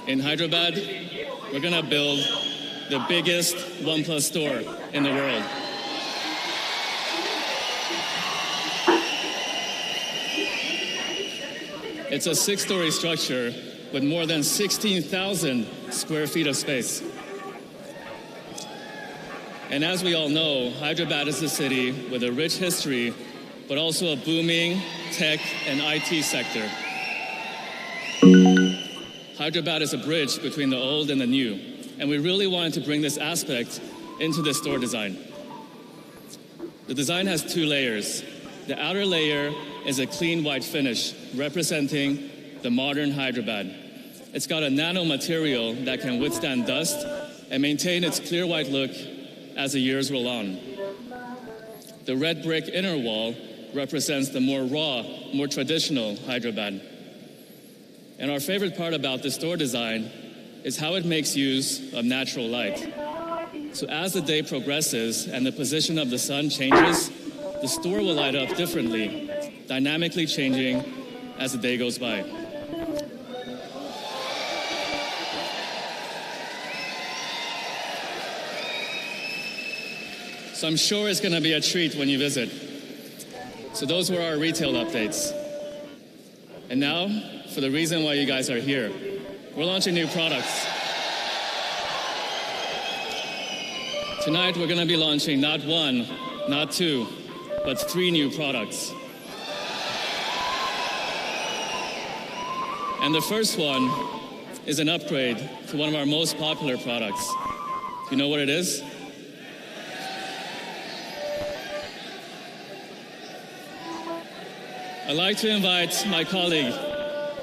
In Hyderabad, we're going to build the biggest OnePlus store in the world. It's a 6-story structure with more than 16,000 square feet of space. And as we all know, Hyderabad is a city with a rich history, but also a booming tech and IT sector. Hyderabad is a bridge between the old and the new, and we really wanted to bring this aspect into the store design. The design has 2 layers. The outer layer is a clean white finish, representing the modern Hyderabad. It's got a nano material that can withstand dust and maintain its clear white look as the years roll on. The red brick inner wall represents the more raw, more traditional Hyderabad. And our favorite part about the store design is how it makes use of natural light. So as the day progresses and the position of the sun changes, the store will light up differently, dynamically changing as the day goes by. So I'm sure it's going to be a treat when you visit. So those were our retail updates. And now, for the reason why you guys are here. We're launching new products. Tonight, we're going to be launching not 1, not 2, but 3 new products. And the first one is an upgrade to one of our most popular products. You know what it is? I'd like to invite my colleague,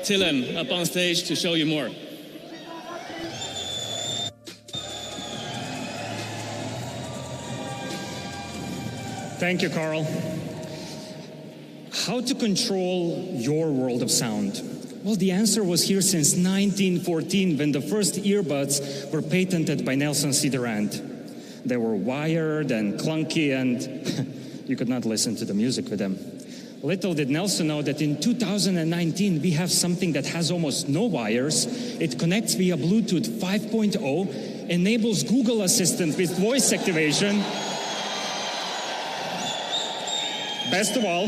Tillen, up on stage to show you more. Thank you, Carl. How to control your world of sound? Well, the answer was here since 1914 when the first earbuds were patented by Nelson C. Durant. They were wired and clunky and you could not listen to the music with them. Little did Nelson know that in 2019 we have something that has almost no wires. It connects via Bluetooth 5.0, enables Google Assistant with voice activation. Best of all,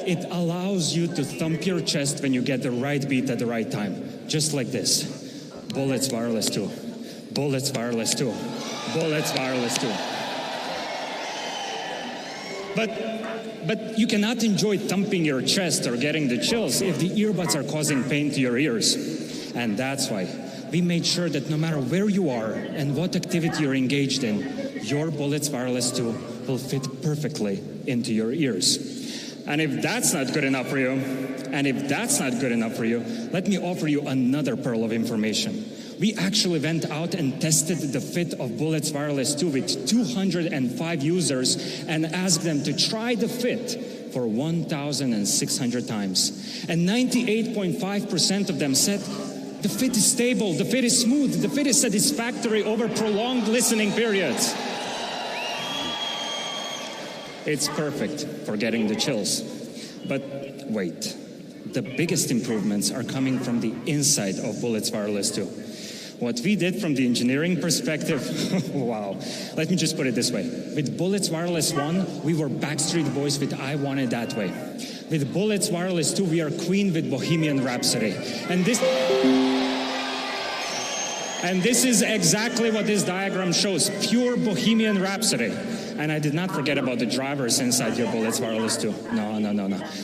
it allows you to thump your chest when you get the right beat at the right time. Just like this. Bullets Wireless 2. Bullets Wireless 2. Bullets Wireless 2. But you cannot enjoy thumping your chest or getting the chills if the earbuds are causing pain to your ears. And that's why we made sure that no matter where you are and what activity you're engaged in, your Bullets Wireless 2 will fit perfectly into your ears. And if that's not good enough for you, let me offer you another pearl of information. We actually went out and tested the fit of Bullets Wireless 2 with 205 users and asked them to try the fit for 1,600 times. And 98.5% of them said, the fit is stable, the fit is smooth, the fit is satisfactory over prolonged listening periods. It's perfect for getting the chills. But wait, the biggest improvements are coming from the inside of Bullets Wireless 2. What we did from the engineering perspective, wow. Let me just put it this way. With Bullets Wireless 1, we were Backstreet Boys with I Want It That Way. With Bullets Wireless 2, we are Queen with Bohemian Rhapsody. And this is exactly what this diagram shows, pure Bohemian Rhapsody. And I did not forget about the drivers inside your Bullets Wireless 2. No.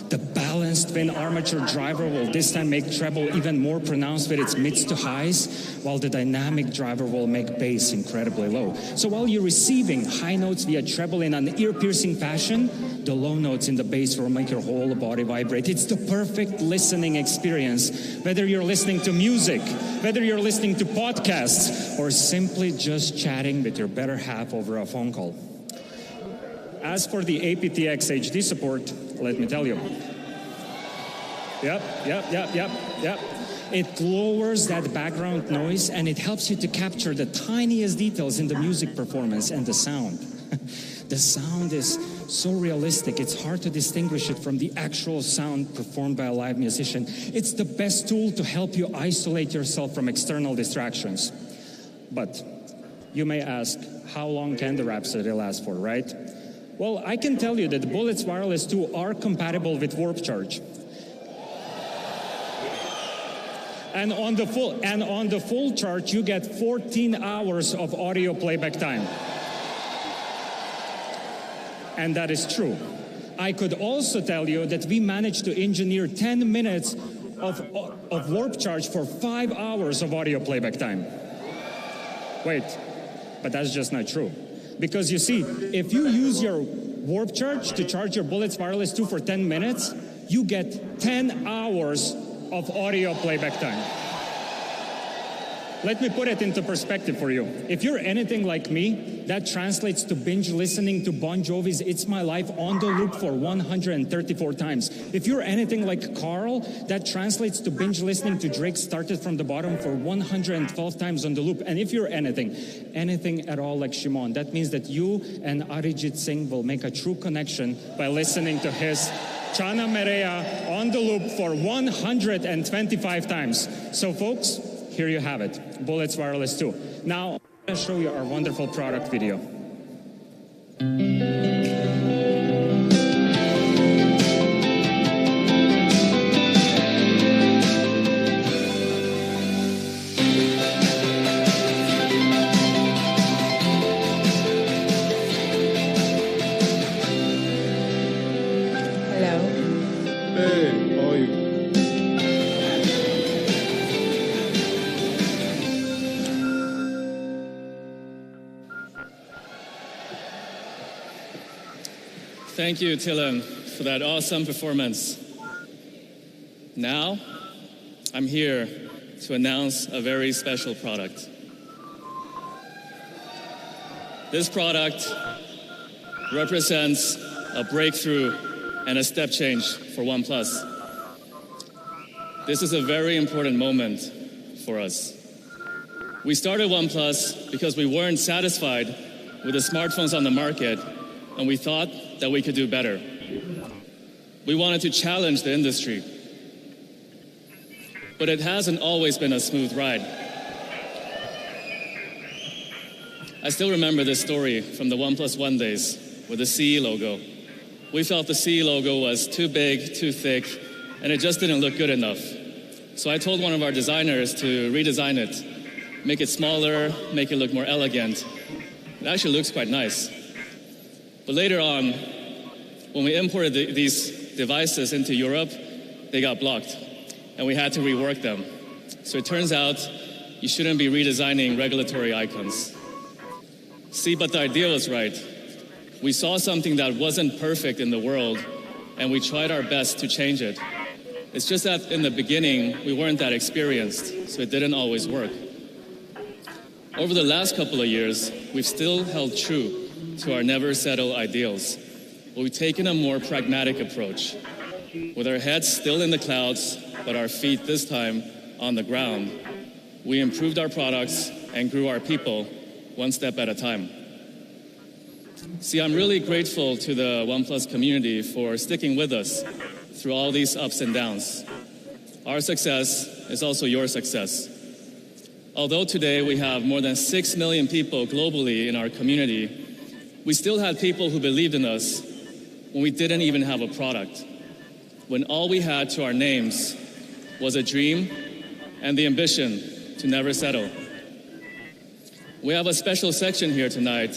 The balanced twin armature driver will this time make treble even more pronounced with its mids to highs, while the dynamic driver will make bass incredibly low. So while you're receiving high notes via treble in an ear-piercing fashion, the low notes in the bass will make your whole body vibrate. It's the perfect listening experience, whether you're listening to music, whether you're listening to podcasts, or simply just chatting with your better half over a phone call. As for the aptX HD support, let me tell you. Yep. It lowers that background noise and it helps you to capture the tiniest details in the music performance and the sound. The sound is so realistic, it's hard to distinguish it from the actual sound performed by a live musician. It's the best tool to help you isolate yourself from external distractions. But you may ask, how long can the Rhapsody last for, right? Well, I can tell you that the Bullets Wireless 2 are compatible with Warp Charge. And on the full charge, you get 14 hours of audio playback time. And that is true. I could also tell you that we managed to engineer 10 minutes of warp charge for 5 hours of audio playback time. Wait, but that's just not true. Because you see, if you use your warp charge to charge your Bullets Wireless 2 for 10 minutes, you get 10 hours of audio playback time. Let me put it into perspective for you. If you're anything like me, that translates to binge listening to Bon Jovi's It's My Life on the loop for 134 times. If you're anything like Carl, that translates to binge listening to Drake Started From the Bottom for 112 times on the loop. And if you're anything at all like Shimon, that means that you and Arijit Singh will make a true connection by listening to his Chana Merea on the loop for 125 times. So folks, here you have it, Bullets Wireless 2. Now, I'm going to show you our wonderful product video. Hello. Hey, how are you? Thank you, Tilan, for that awesome performance. Now, I'm here to announce a very special product. This product represents a breakthrough and a step change for OnePlus. This is a very important moment for us. We started OnePlus because we weren't satisfied with the smartphones on the market, and we thought that we could do better. We wanted to challenge the industry. But it hasn't always been a smooth ride. I still remember this story from the OnePlus One days with the CE logo. We felt the CE logo was too big, too thick, and it just didn't look good enough. So I told one of our designers to redesign it, make it smaller, make it look more elegant. It actually looks quite nice. But later on, when we imported these devices into Europe, they got blocked, and we had to rework them. So it turns out you shouldn't be redesigning regulatory icons. See, but the idea was right. We saw something that wasn't perfect in the world, and we tried our best to change it. It's just that in the beginning, we weren't that experienced, so it didn't always work. Over the last couple of years, we've still held true to our never settle ideals, but we've taken a more pragmatic approach. With our heads still in the clouds, but our feet this time on the ground, we improved our products and grew our people one step at a time. See, I'm really grateful to the OnePlus community for sticking with us through all these ups and downs. Our success is also your success. Although today we have more than 6 million people globally in our community, we still had people who believed in us when we didn't even have a product, when all we had to our names was a dream and the ambition to never settle. We have a special section here tonight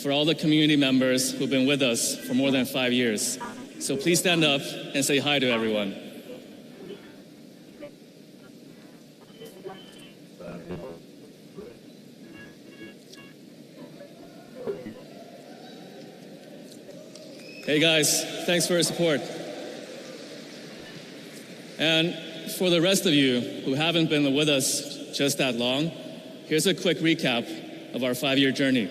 for all the community members who've been with us for more than 5 years. So please stand up and say hi to everyone. Hey guys, thanks for your support. And for the rest of you who haven't been with us just that long, here's a quick recap of our 5-year journey.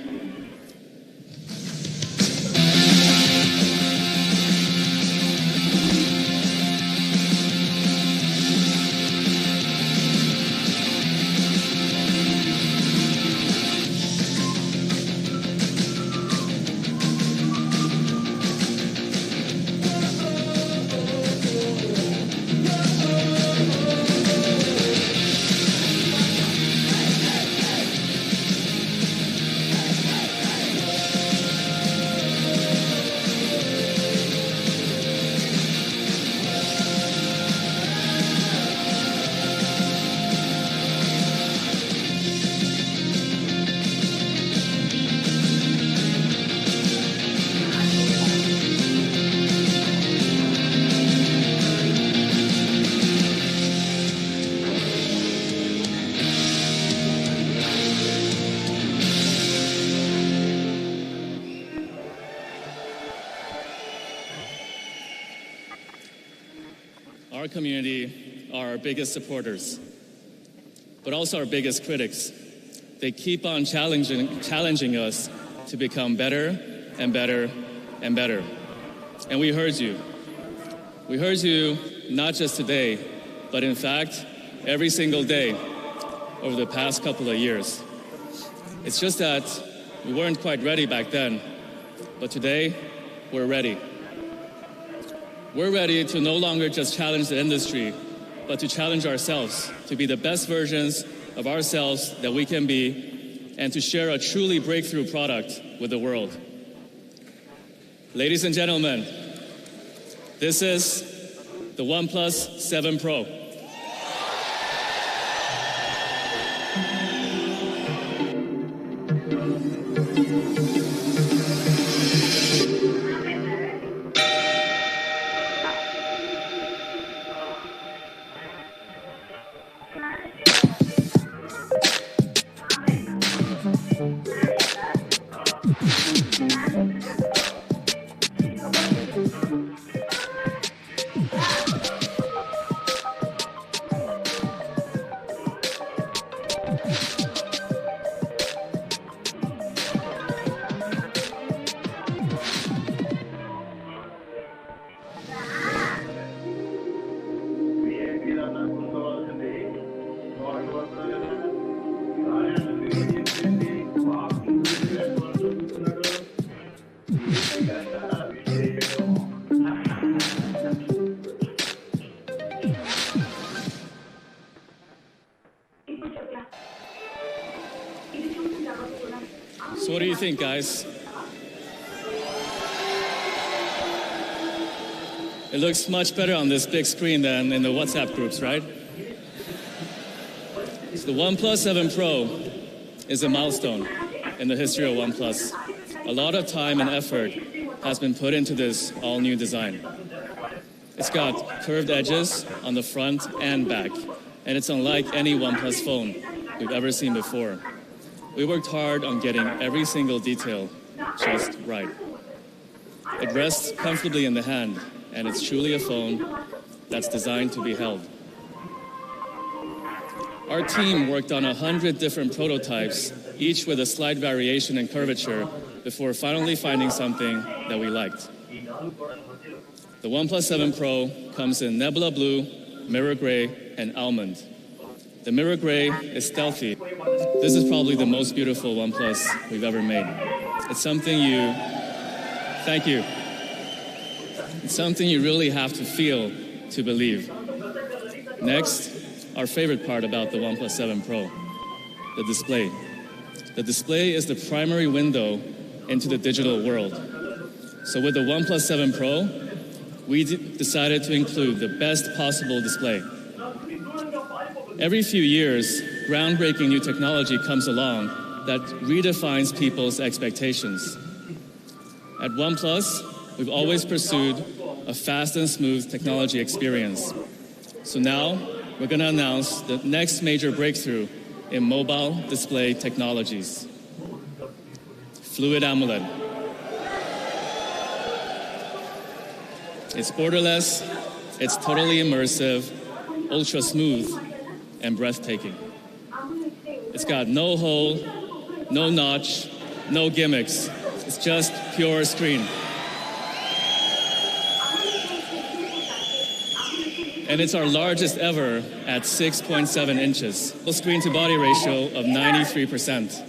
our community are our biggest supporters, but also our biggest critics. They keep on challenging us to become better and better and better. And we heard you. We heard you not just today, but in fact, every single day over the past couple of years. It's just that we weren't quite ready back then, but today, we're ready. We're ready to no longer just challenge the industry, but to challenge ourselves, to be the best versions of ourselves that we can be, and to share a truly breakthrough product with the world. Ladies and gentlemen, this is the OnePlus 7 Pro. So what do you think, guys? It looks much better on this big screen than in the WhatsApp groups, right? So the OnePlus 7 Pro is a milestone in the history of OnePlus. A lot of time and effort has been put into this all-new design. It's got curved edges on the front and back, and it's unlike any OnePlus phone we've ever seen before. We worked hard on getting every single detail just right. It rests comfortably in the hand, and it's truly a phone that's designed to be held. Our team worked on 100 different prototypes, each with a slight variation in curvature, before finally finding something that we liked. The OnePlus 7 Pro comes in Nebula Blue, Mirror Gray, and Almond. The Mirror Gray is stealthy. This is probably the most beautiful OnePlus we've ever made. It's something thank you. It's something you really have to feel to believe. Next, our favorite part about the OnePlus 7 Pro, the display. The display is the primary window into the digital world. So with the OnePlus 7 Pro, we decided to include the best possible display. Every few years, groundbreaking new technology comes along that redefines people's expectations. At OnePlus, we've always pursued a fast and smooth technology experience. So now, we're going to announce the next major breakthrough in mobile display technologies. Fluid AMOLED. It's borderless, it's totally immersive, ultra smooth, and breathtaking. It's got no hole, no notch, no gimmicks. It's just pure screen. And it's our largest ever at 6.7 inches. A screen-to-body ratio of 93%.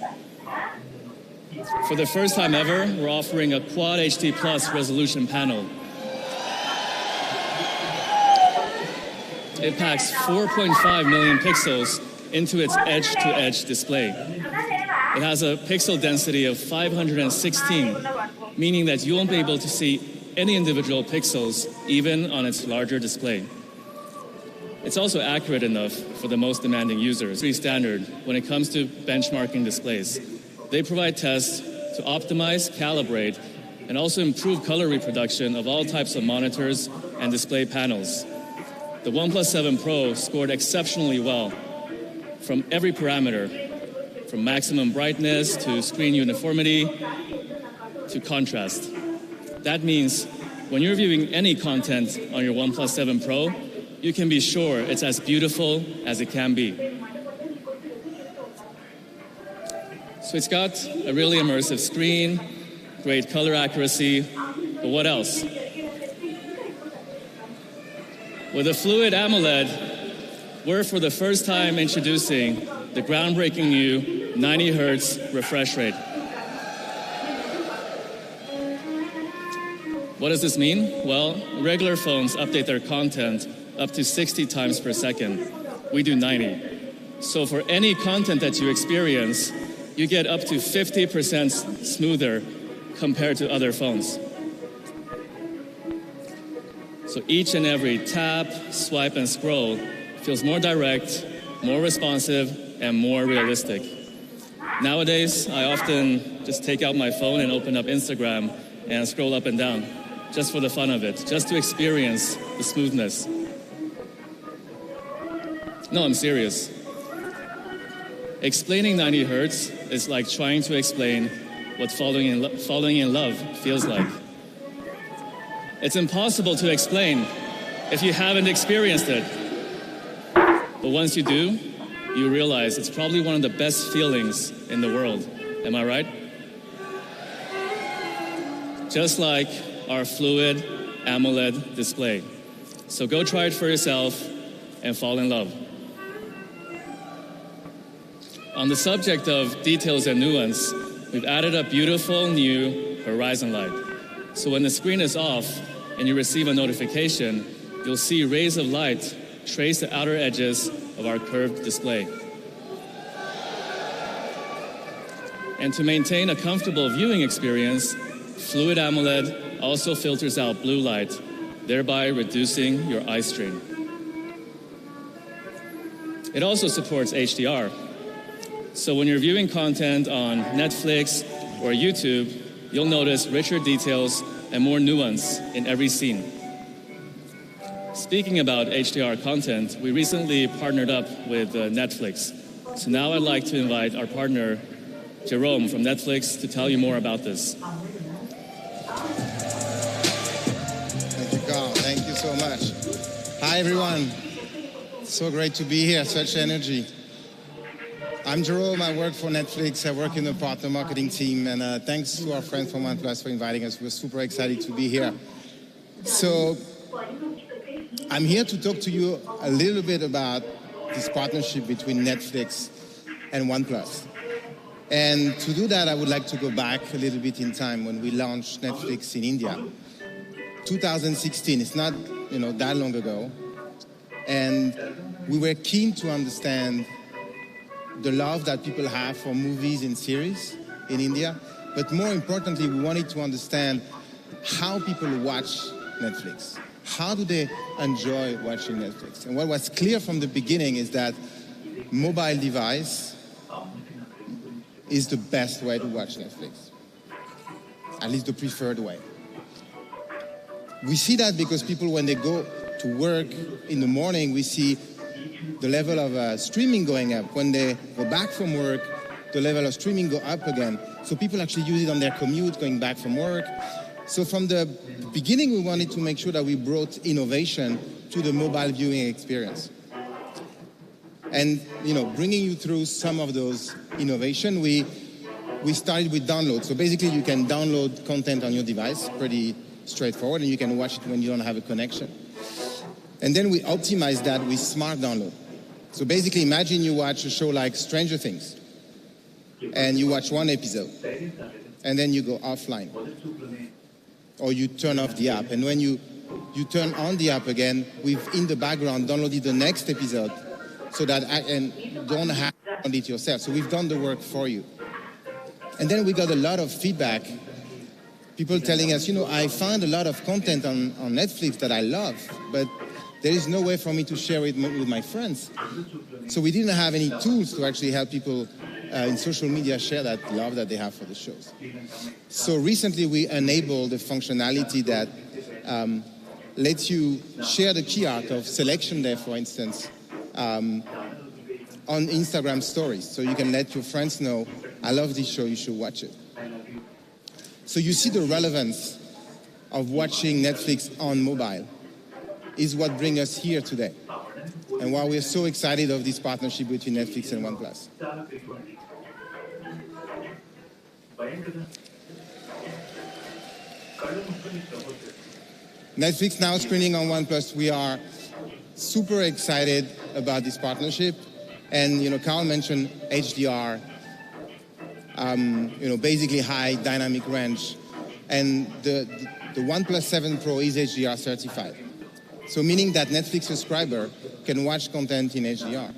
For the first time ever, we're offering a Quad HD Plus resolution panel. It packs 4.5 million pixels into its edge-to-edge display. It has a pixel density of 516, meaning that you won't be able to see any individual pixels, even on its larger display. It's also accurate enough for the most demanding users. Pretty standard when it comes to benchmarking displays. They provide tests to optimize, calibrate, and also improve color reproduction of all types of monitors and display panels. The OnePlus 7 Pro scored exceptionally well from every parameter, from maximum brightness to screen uniformity to contrast. That means when you're viewing any content on your OnePlus 7 Pro, you can be sure it's as beautiful as it can be. So it's got a really immersive screen, great color accuracy, but what else? With a Fluid AMOLED, we're for the first time introducing the groundbreaking new 90 Hertz refresh rate. What does this mean? Well, regular phones update their content up to 60 times per second. We do 90. So for any content that you experience, you get up to 50% smoother compared to other phones. So each and every tap, swipe, and scroll feels more direct, more responsive, and more realistic. Nowadays, I often just take out my phone and open up Instagram and scroll up and down, just for the fun of it, just to experience the smoothness. No, I'm serious. Explaining 90 Hertz is like trying to explain what falling in love feels like. It's impossible to explain if you haven't experienced it. But once you do, you realize it's probably one of the best feelings in the world. Am I right? Just like our Fluid AMOLED display. So go try it for yourself and fall in love. On the subject of details and nuance, we've added a beautiful new horizon light. So when the screen is off and you receive a notification, you'll see rays of light trace the outer edges of our curved display. And to maintain a comfortable viewing experience, Fluid AMOLED also filters out blue light, thereby reducing your eye strain. It also supports HDR. So when you're viewing content on Netflix or YouTube, you'll notice richer details and more nuance in every scene. Speaking about HDR content, we recently partnered up with Netflix. So now I'd like to invite our partner, Jerome from Netflix, to tell you more about this. Thank you, Carl. Thank you so much. Hi, everyone. So great to be here. Such energy. I'm Jerome. I work for Netflix. I work in the partner marketing team. And thanks to our friends from OnePlus for inviting us. We're super excited to be here. So I'm here to talk to you a little bit about this partnership between Netflix and OnePlus. And to do that, I would like to go back a little bit in time when we launched Netflix in India. 2016, it's not that long ago. And we were keen to understand the love that people have for movies and series in India. But more importantly, we wanted to understand how people watch Netflix. How do they enjoy watching Netflix? And what was clear from the beginning is that mobile device is the best way to watch Netflix. At least the preferred way. We see that because people, when they go to work in the morning, we see the level of streaming going up. When they go back from work, the level of streaming go up again. So people actually use it on their commute going back from work. So from the beginning, we wanted to make sure that we brought innovation to the mobile viewing experience. And bringing you through some of those innovation, we started with download. So basically, you can download content on your device, pretty straightforward, and you can watch it when you don't have a connection. And then we optimized that with smart download. So basically, imagine you watch a show like Stranger Things, and you watch one episode, and then you go offline, or you turn off the app. And when you turn on the app again, we've in the background downloaded the next episode, so that and don't have to download it yourself. So we've done the work for you. And then we got a lot of feedback. People telling us, I found a lot of content on Netflix that I love, but there is no way for me to share it with my friends. So we didn't have any tools to actually help people in social media share that love that they have for the shows. So recently we enabled the functionality that lets you share the key art of Selection Day, for instance, on Instagram stories. So you can let your friends know, I love this show, you should watch it. So you see the relevance of watching Netflix on mobile. is what brings us here today, and why we're so excited of this partnership between Netflix and OnePlus. Netflix now screening on OnePlus. We are super excited about this partnership. And, Carl mentioned HDR, basically high dynamic range. And the OnePlus 7 Pro is HDR certified. So meaning that Netflix subscriber can watch content in HDR.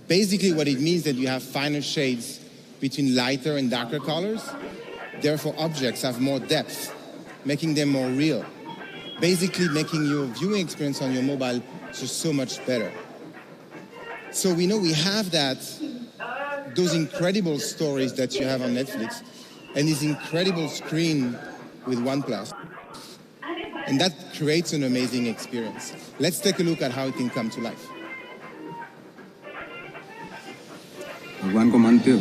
Basically what it means that you have finer shades between lighter and darker colors. Therefore objects have more depth, making them more real. Basically making your viewing experience on your mobile just so much better. So we know we have those incredible stories that you have on Netflix and this incredible screen with OnePlus. And that creates an amazing experience. Let's take a look at how it can come to life. भगवान को मानते हो?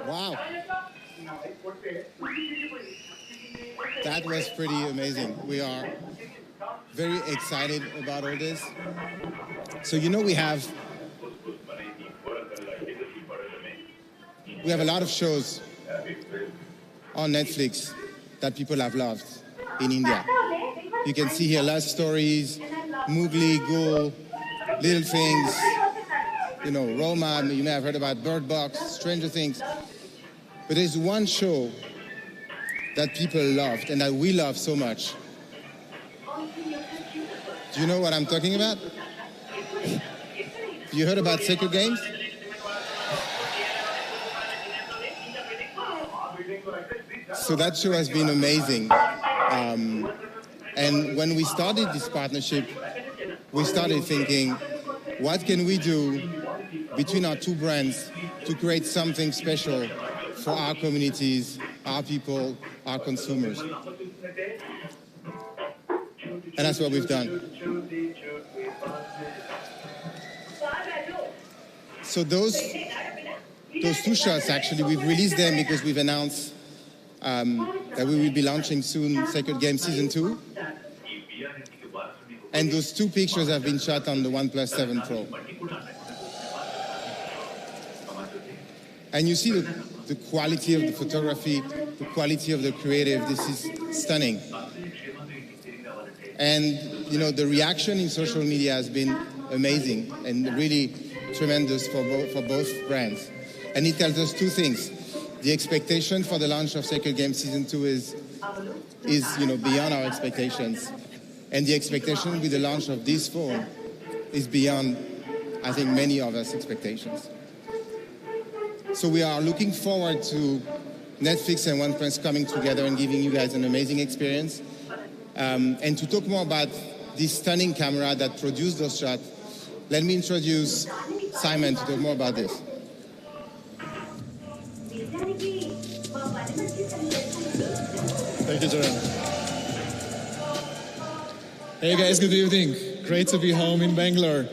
Wow. That was pretty amazing. We are very excited about all this. So we have a lot of shows on Netflix that people have loved in India. You can see here Love Stories, Mowgli, Ghoul, Little Things, Roma, you may have heard about Bird Box, Stranger Things. But there's one show that people loved and that we love so much. Do you know what I'm talking about? You heard about Sacred Games? So that show has been amazing. And when we started this partnership, we started thinking, what can we do between our two brands to create something special for our communities, our people, our consumers? And that's what we've done. So those two shots, actually, we've released them because we've announced that we will be launching soon Sacred Games Season 2. And those two pictures have been shot on the OnePlus 7 Pro. And you see the quality of the photography, the quality of the creative. This is stunning. And, the reaction in social media has been amazing and really tremendous for both brands. And it tells us two things. The expectation for the launch of Sacred Games Season 2 is beyond our expectations. And the expectation with the launch of this phone is beyond, I think, many of us expectations. So we are looking forward to Netflix and OnePlus coming together and giving you guys an amazing experience. And to talk more about this stunning camera that produced those shots, let me introduce Simon to talk more about this. Thank you, Jerome. Hey guys, good evening. Great to be home in Bangalore.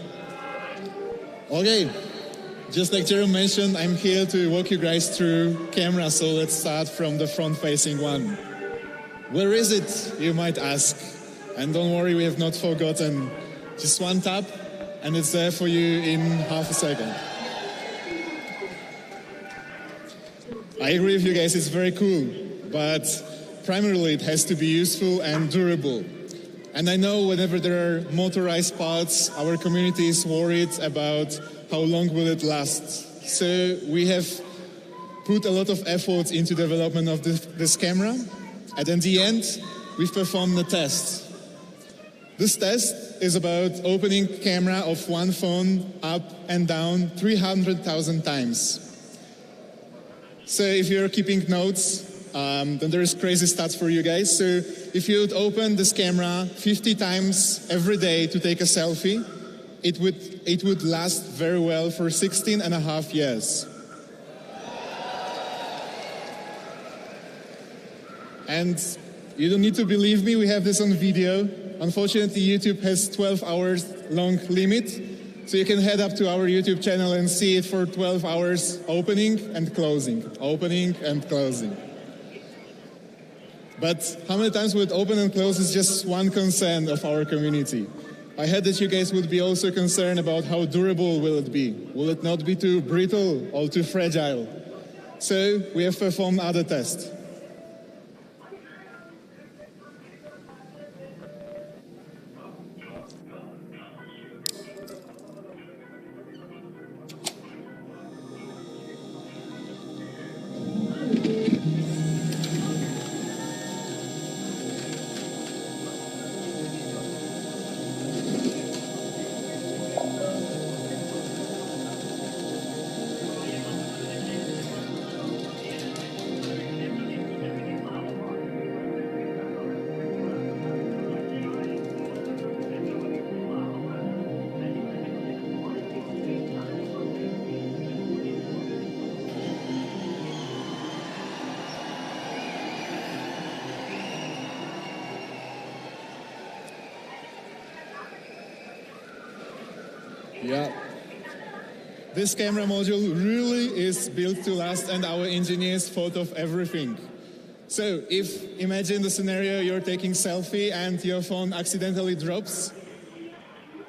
Okay, just like Jerome mentioned, I'm here to walk you guys through camera, so let's start from the front-facing one. Where is it, you might ask? And don't worry, we have not forgotten. Just one tap, and it's there for you in half a second. I agree with you guys, it's very cool, but primarily it has to be useful and durable. And I know whenever there are motorized parts, our community is worried about how long will it last. So we have put a lot of effort into development of this camera. And in the end, we've performed a test. This test is about opening camera of one phone up and down 300,000 times. So if you're keeping notes, then there's crazy stats for you guys. So if you would open this camera 50 times every day to take a selfie, it would last very well for 16 and a half years. And you don't need to believe me, we have this on video. Unfortunately, YouTube has 12 hours long limit, so you can head up to our YouTube channel and see it for 12 hours opening and closing, opening and closing. But how many times would open and close is just one concern of our community. I heard that you guys would be also concerned about how durable will it be. Will it not be too brittle or too fragile? So we have performed other tests. Yeah. This camera module really is built to last, and our engineers thought of everything. So imagine the scenario, you're taking selfie and your phone accidentally drops.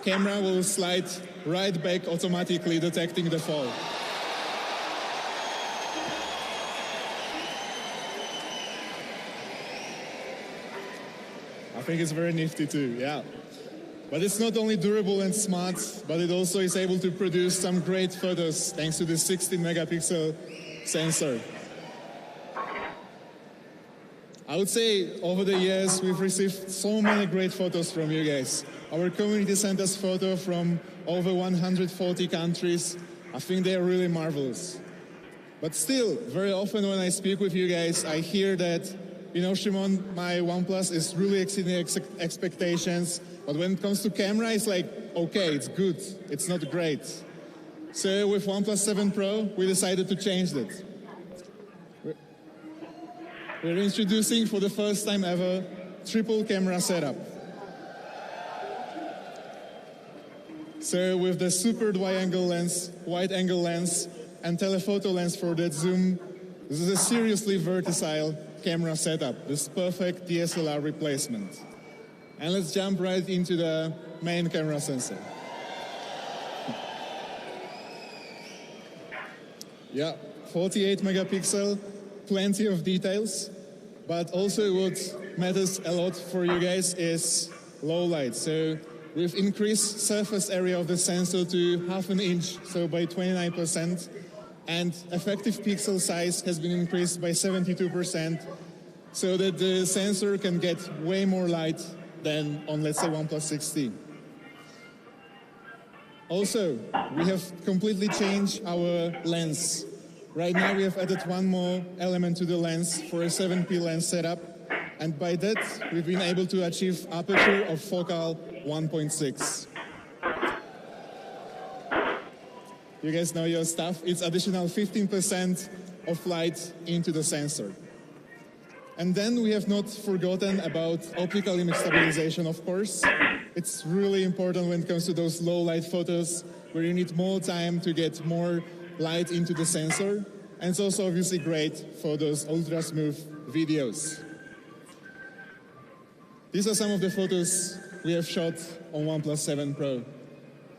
Camera will slide right back automatically, detecting the fall. I think it's very nifty too, yeah. But it's not only durable and smart, but it also is able to produce some great photos thanks to the 16-megapixel sensor. I would say over the years we've received so many great photos from you guys. Our community sent us photos from over 140 countries. I think they are really marvelous. But still, very often when I speak with you guys, I hear that, you know, Shimon, my OnePlus is really exceeding expectations. But when it comes to camera, it's like, okay, it's good, it's not great. So with OnePlus 7 Pro, we decided to change that. We're introducing for the first time ever triple camera setup. So with the super wide-angle lens, and telephoto lens for that zoom, this is a seriously versatile camera setup. This perfect DSLR replacement. And let's jump right into the main camera sensor. Yeah, 48 megapixel, plenty of details, but also what matters a lot for you guys is low light. So we've increased surface area of the sensor to 0.5 inch, so by 29%, and effective pixel size has been increased by 72%, so that the sensor can get way more light than on, let's say, OnePlus 6T. Also, we have completely changed our lens. Right now we have added one more element to the lens for a 7P lens setup, and by that we've been able to achieve aperture of focal 1.6. You guys know your stuff. It's additional 15% of light into the sensor. And then we have not forgotten about optical image stabilization, of course. It's really important when it comes to those low light photos where you need more time to get more light into the sensor. And it's also obviously great for those ultra smooth videos. These are some of the photos we have shot on OnePlus 7 Pro.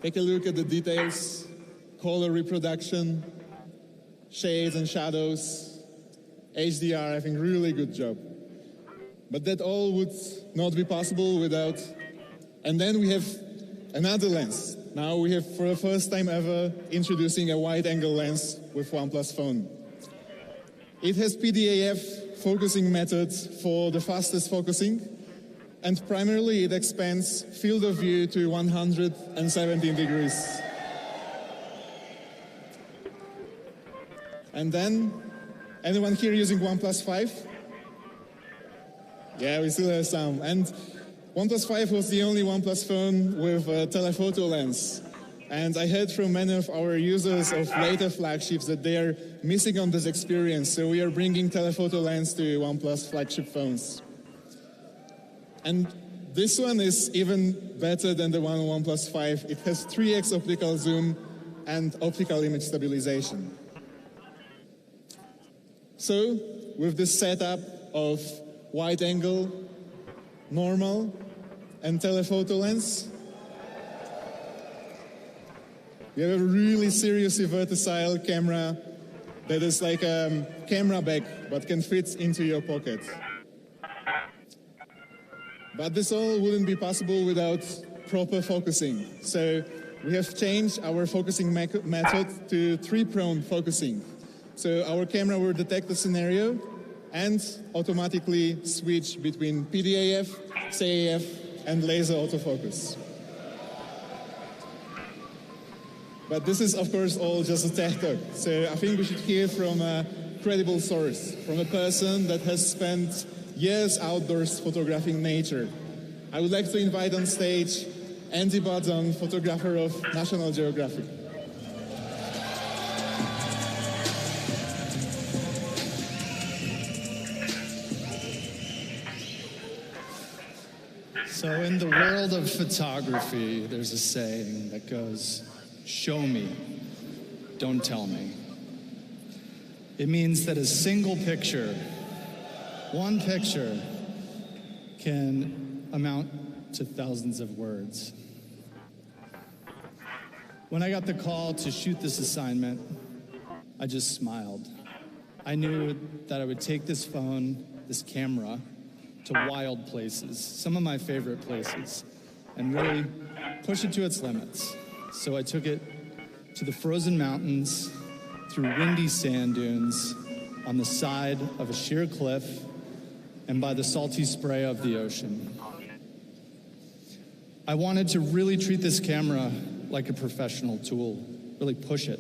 Take a look at the details, color reproduction, shades and shadows, HDR, I think really good job. But that all would not be possible without... And then we have another lens. Now we have, for the first time ever, introducing a wide-angle lens with OnePlus phone. It has PDAF focusing methods for the fastest focusing, And primarily it expands field of view to 117 degrees. And then, anyone here using OnePlus 5? Yeah, we still have some. And OnePlus 5 was the only OnePlus phone with a telephoto lens. And I heard from many of our users of later flagships that they are missing on this experience. So we are bringing telephoto lens to OnePlus flagship phones. And this one is even better than the one on OnePlus 5. It has 3x optical zoom and optical image stabilization. So, with this setup of wide angle, normal, and telephoto lens, we have a really seriously versatile camera that is like a camera bag but can fit into your pocket. But this all wouldn't be possible without proper focusing. So we have changed our focusing method to three-prone focusing. So our camera will detect the scenario and automatically switch between PDAF, CAF, and laser autofocus. But this is, of course, all just a tech talk. So I think we should hear from a credible source, from a person that has spent years outdoors photographing nature. I would like to invite on stage Andy Bardon, photographer of National Geographic. So in the world of photography, there's a saying that goes, "Show me, don't tell me." It means that a single picture, one picture, can amount to thousands of words. When I got the call to shoot this assignment, I just smiled. I knew that I would take this phone, this camera, to wild places, some of my favorite places, and really push it to its limits. So I took it to the frozen mountains, through windy sand dunes, on the side of a sheer cliff, and by the salty spray of the ocean. I wanted to really treat this camera like a professional tool, really push it,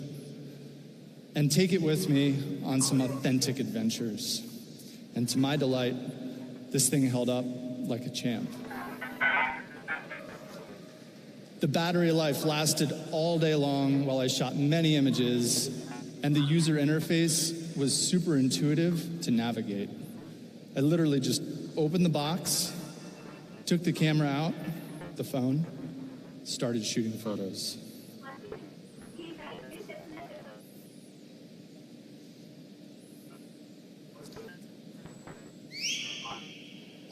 and take it with me on some authentic adventures. And to my delight, this thing held up like a champ. The battery life lasted all day long while I shot many images, and the user interface was super intuitive to navigate. I literally just opened the box, took the camera out, the phone, started shooting photos.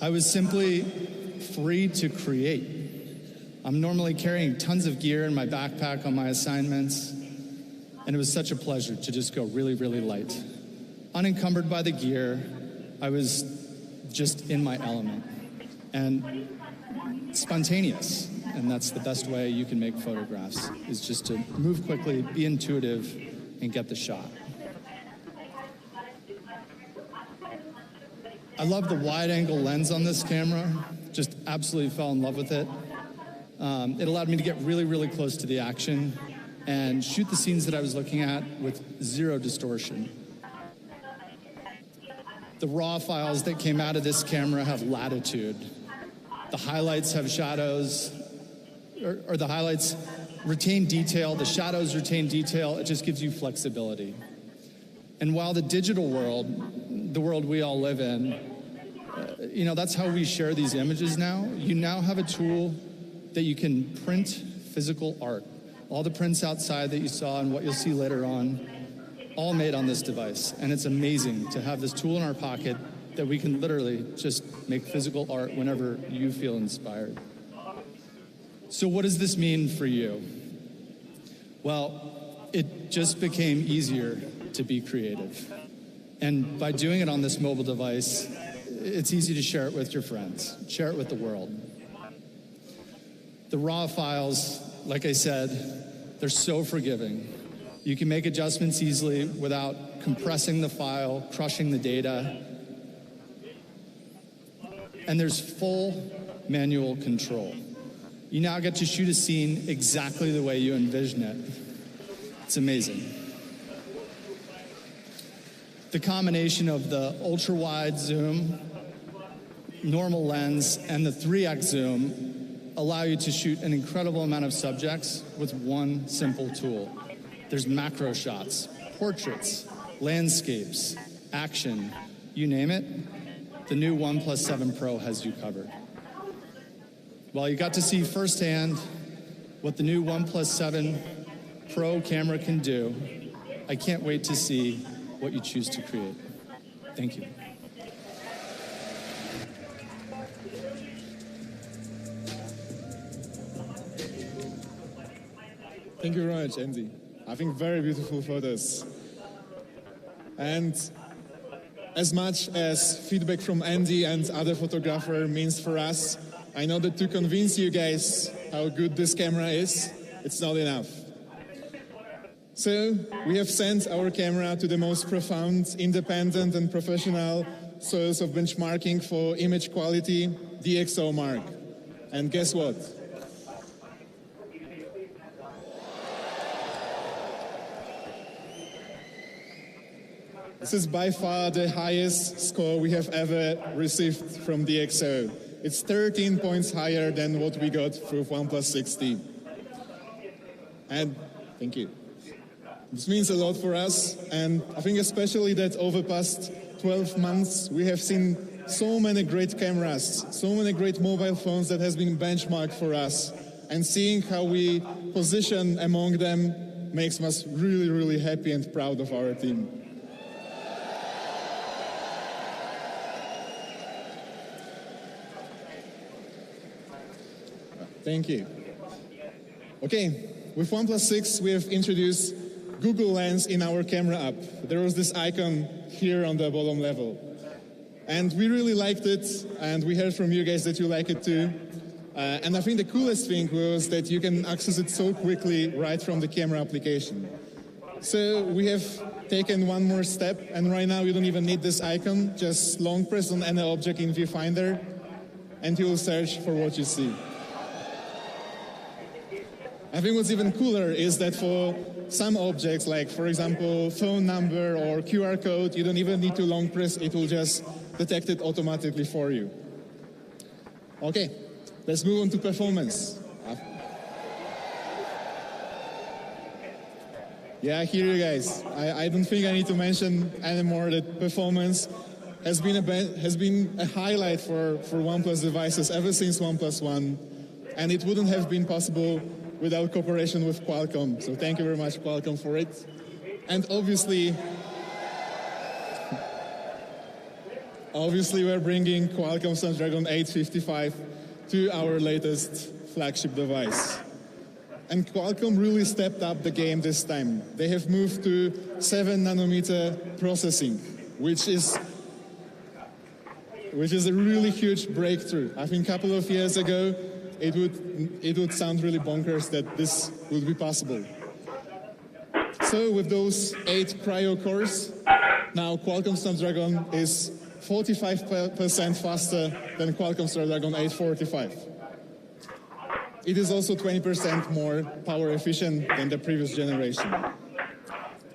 I was simply free to create. I'm normally carrying tons of gear in my backpack on my assignments, and it was such a pleasure to just go really, really light. Unencumbered by the gear, I was just in my element and spontaneous, and that's the best way you can make photographs, is just to move quickly, be intuitive, and get the shot. I love the wide-angle lens on this camera, just absolutely fell in love with it. It allowed me to get really, really close to the action and shoot the scenes that I was looking at with zero distortion. The raw files that came out of this camera have latitude. The highlights have shadows, or the highlights retain detail, the shadows retain detail, it just gives you flexibility. And while the digital world, the world we all live in, that's how we share these images now. You now have a tool that you can print physical art. All the prints outside that you saw and what you'll see later on, all made on this device. And it's amazing to have this tool in our pocket that we can literally just make physical art whenever you feel inspired. So what does this mean for you? Well, it just became easier to be creative. And by doing it on this mobile device, it's easy to share it with your friends, share it with the world. The raw files, like I said, they're so forgiving. You can make adjustments easily without compressing the file, crushing the data. And there's full manual control. You now get to shoot a scene exactly the way you envision it. It's amazing. The combination of the ultra-wide zoom, normal lens, and the 3x zoom allow you to shoot an incredible amount of subjects with one simple tool. There's macro shots, portraits, landscapes, action, you name it, the new OnePlus 7 Pro has you covered. Well, you got to see firsthand what the new OnePlus 7 Pro camera can do. I can't wait to see what you choose to create. Thank you. Thank you very much, Andy. I think very beautiful photos. And as much as feedback from Andy and other photographer means for us, I know that to convince you guys how good this camera is, it's not enough. So we have sent our camera to the most profound, independent and professional source of benchmarking for image quality, DxO Mark. And guess what? This is by far the highest score we have ever received from DxO. It's 13 points higher than what we got through OnePlus 6T. And thank you. This means a lot for us, and I think especially that over past 12 months we have seen so many great cameras, so many great mobile phones that has been benchmarked for us, and seeing how we position among them makes us really, really happy and proud of our team. Thank you. Okay, with OnePlus 6 we have introduced Google Lens in our camera app. There was this icon here on the bottom level. And we really liked it, and we heard from you guys that you like it too. And I think the coolest thing was that you can access it so quickly right from the camera application. So we have taken one more step, and right now you don't even need this icon, just long press on any object in Viewfinder, and you will search for what you see. I think what's even cooler is that for some objects, like for example, phone number or QR code, you don't even need to long press, it will just detect it automatically for you. Okay, let's move on to performance. Yeah, I hear you guys. I don't think I need to mention anymore that performance has been a highlight for OnePlus devices ever since OnePlus One, and it wouldn't have been possible without cooperation with Qualcomm. So thank you very much, Qualcomm, for it. And obviously we're bringing Qualcomm Snapdragon 855 to our latest flagship device. And Qualcomm really stepped up the game this time. They have moved to 7nm processing, which is a really huge breakthrough. I think a couple of years ago, it would sound really bonkers that this would be possible. So with those 8 Cryo cores, now Qualcomm Snapdragon is 45% faster than Qualcomm Snapdragon 845. It is also 20% more power efficient than the previous generation.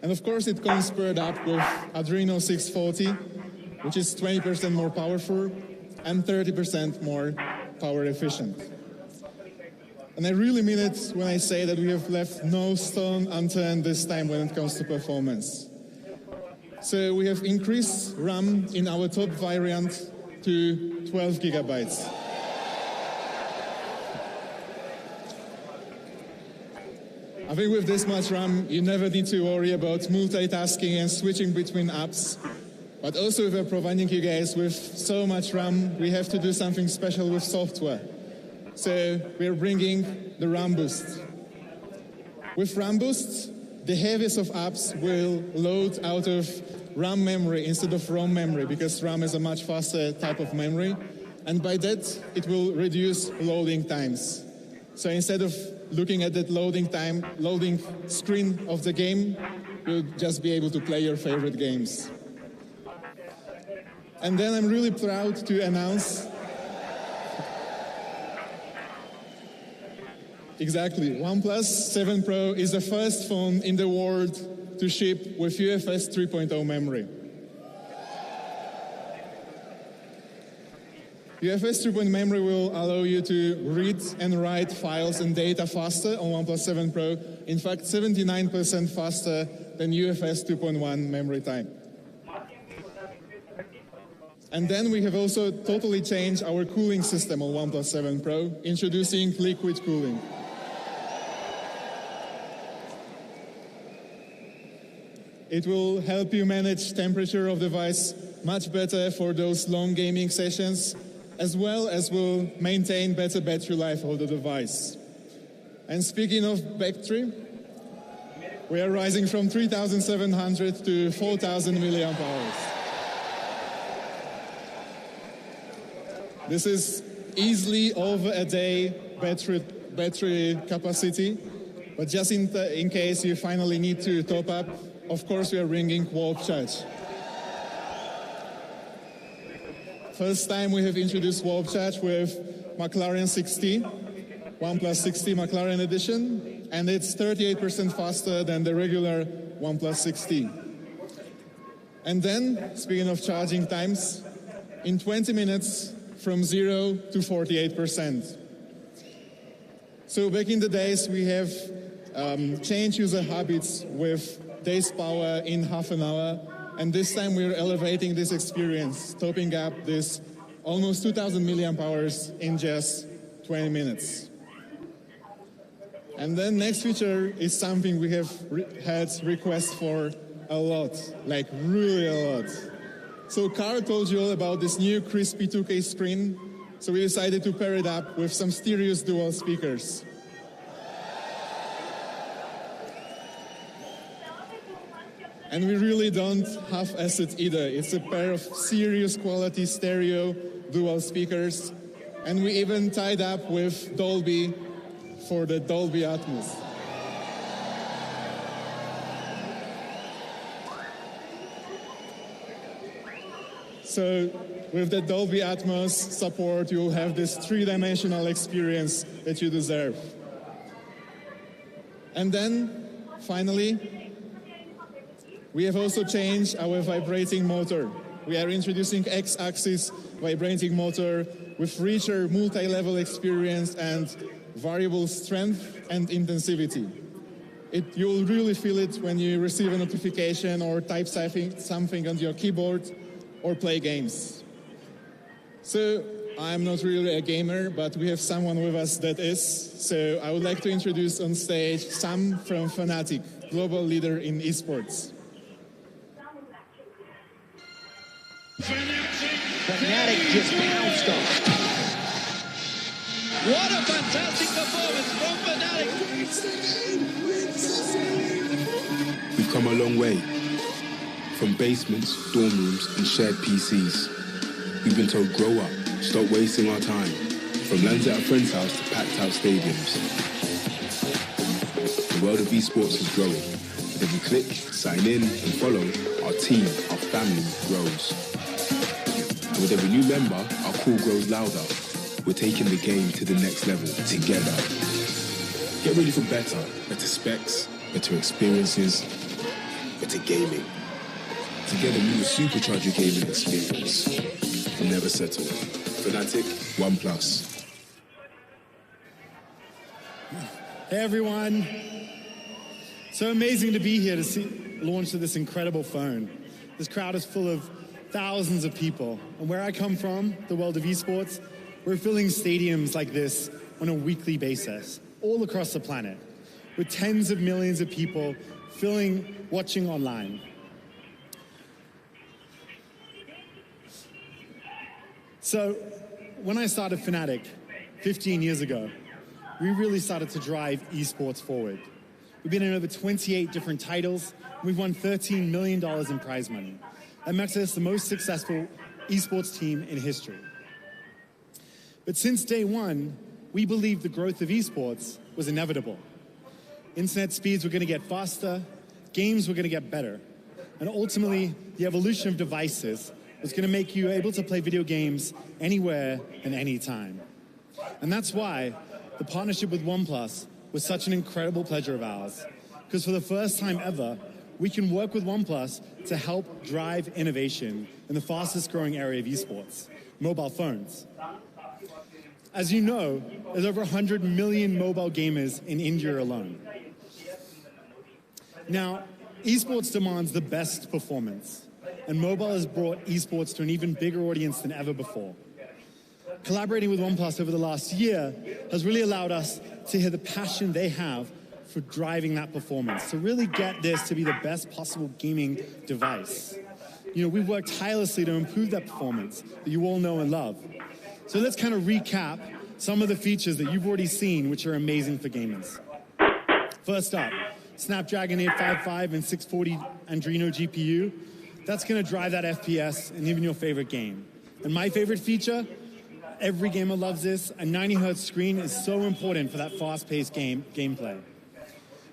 And of course it comes paired up with Adreno 640, which is 20% more powerful and 30% more power efficient. And I really mean it when I say that we have left no stone unturned this time when it comes to performance. So we have increased RAM in our top variant to 12 gigabytes. I think with this much RAM, you never need to worry about multitasking and switching between apps. But also if we're providing you guys with so much RAM, we have to do something special with software. So we're bringing the RAM Boost. With RAM Boost, the heaviest of apps will load out of RAM memory instead of ROM memory, because RAM is a much faster type of memory. And by that, it will reduce loading times. So instead of looking at that loading screen of the game, you'll just be able to play your favorite games. And then I'm really proud to announce Exactly. OnePlus 7 Pro is the first phone in the world to ship with UFS 3.0 memory. UFS 3.0 memory will allow you to read and write files and data faster on OnePlus 7 Pro. In fact, 79% faster than UFS 2.1 memory time. And then we have also totally changed our cooling system on OnePlus 7 Pro, introducing liquid cooling. It will help you manage temperature of the device much better for those long gaming sessions, as well as will maintain better battery life of the device. And speaking of battery, we are rising from 3,700 to 4,000 milliamp hours. This is easily over a day battery capacity, but just in case you finally need to top up, of course we are bringing Warp Charge. First time we have introduced Warp Charge with McLaren 60, OnePlus 60 McLaren edition, and it's 38% faster than the regular OnePlus 60. And then, speaking of charging times, in 20 minutes, from 0 to 48%. So back in the days, we have changed user habits with days power in half an hour, and this time we're elevating this experience, topping up this almost 2,000 milliamp hours in just 20 minutes. And then next feature is something we have had requests for a lot, like really a lot. So Carl told you all about this new crispy 2K screen, so we decided to pair it up with some stereo dual speakers. And we really don't half-ass it either. It's a pair of serious quality stereo dual speakers, and we even tied up with Dolby for the Dolby Atmos. So with the Dolby Atmos support, you'll have this three-dimensional experience that you deserve. And then, finally, we have also changed our vibrating motor. We are introducing X-axis vibrating motor with richer multi-level experience and variable strength and intensivity. You'll really feel it when you receive a notification or type something on your keyboard or play games. So I'm not really a gamer, but we have someone with us that is. So I would like to introduce on stage Sam from Fnatic, global leader in esports. Fnatic just pounced on. What a fantastic performance from Fnatic! We've come a long way. From basements, dorm rooms, and shared PCs. We've been told, grow up, stop wasting our time. From lands at a friend's house to packed out stadiums. The world of esports is growing. With every click, sign in, and follow, our team, our family grows. And with every new member, our call grows louder. We're taking the game to the next level together. Get ready for better specs, better experiences, better gaming. Together we will supercharge your gaming experience. And never settle. Fnatic, OnePlus. Hey everyone. So amazing to be here to see the launch of this incredible phone. This crowd is full of thousands of people. And where I come from, the world of esports, we're filling stadiums like this on a weekly basis, all across the planet, with tens of millions of people watching online. So when I started Fnatic 15 years ago, we really started to drive esports forward. We've been in over 28 different titles. We've won $13 million in prize money. That makes us the most successful esports team in history. But since day one, we believed the growth of esports was inevitable. Internet speeds were going to get faster, games were going to get better, and ultimately, the evolution of devices was going to make you able to play video games anywhere and anytime. And that's why the partnership with OnePlus was such an incredible pleasure of ours, because for the first time ever, we can work with OnePlus to help drive innovation in the fastest growing area of esports, mobile phones. As you know, there's over 100 million mobile gamers in India alone. Now, esports demands the best performance, and mobile has brought esports to an even bigger audience than ever before. Collaborating with OnePlus over the last year has really allowed us to hear the passion they have for driving that performance, to really get this to be the best possible gaming device. We've worked tirelessly to improve that performance that you all know and love. So let's kind of recap some of the features that you've already seen, which are amazing for gamers. First up, Snapdragon 855 and 640 Adreno GPU. That's going to drive that FPS in even your favorite game. And my favorite feature, every gamer loves this, a 90 Hz screen is so important for that fast-paced gameplay.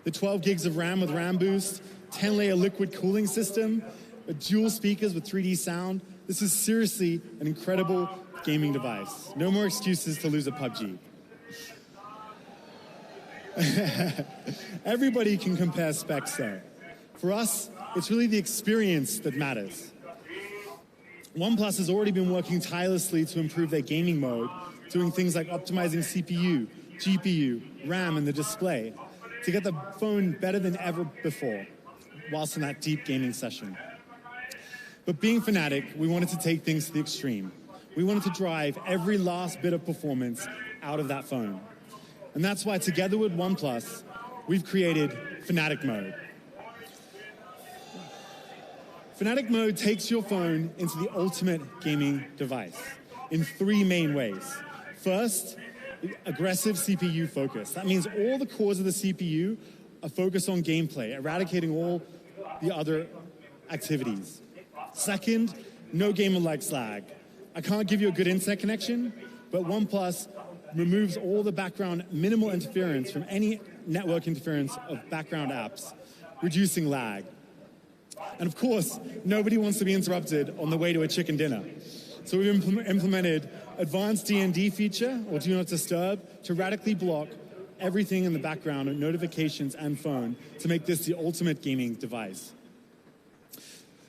The 12 gigs of RAM with RAM Boost, 10-layer liquid cooling system, dual speakers with 3D sound. This is seriously an incredible gaming device. No more excuses to lose a PUBG. Everybody can compare specs though. For us, it's really the experience that matters. OnePlus has already been working tirelessly to improve their gaming mode, doing things like optimizing CPU, GPU, RAM, and the display to get the phone better than ever before, whilst in that deep gaming session. But being Fnatic, we wanted to take things to the extreme. We wanted to drive every last bit of performance out of that phone. And that's why, together with OnePlus, we've created Fnatic Mode. Fnatic Mode takes your phone into the ultimate gaming device in three main ways. First, aggressive CPU focus. That means all the cores of the CPU are focused on gameplay, eradicating all the other activities. Second, no gamer likes lag. I can't give you a good internet connection, but OnePlus removes all the background minimal interference from any network interference of background apps, reducing lag. And of course, nobody wants to be interrupted on the way to a chicken dinner. So we've implemented advanced DND feature, or do not disturb, to radically block everything in the background, notifications and phone, to make this the ultimate gaming device.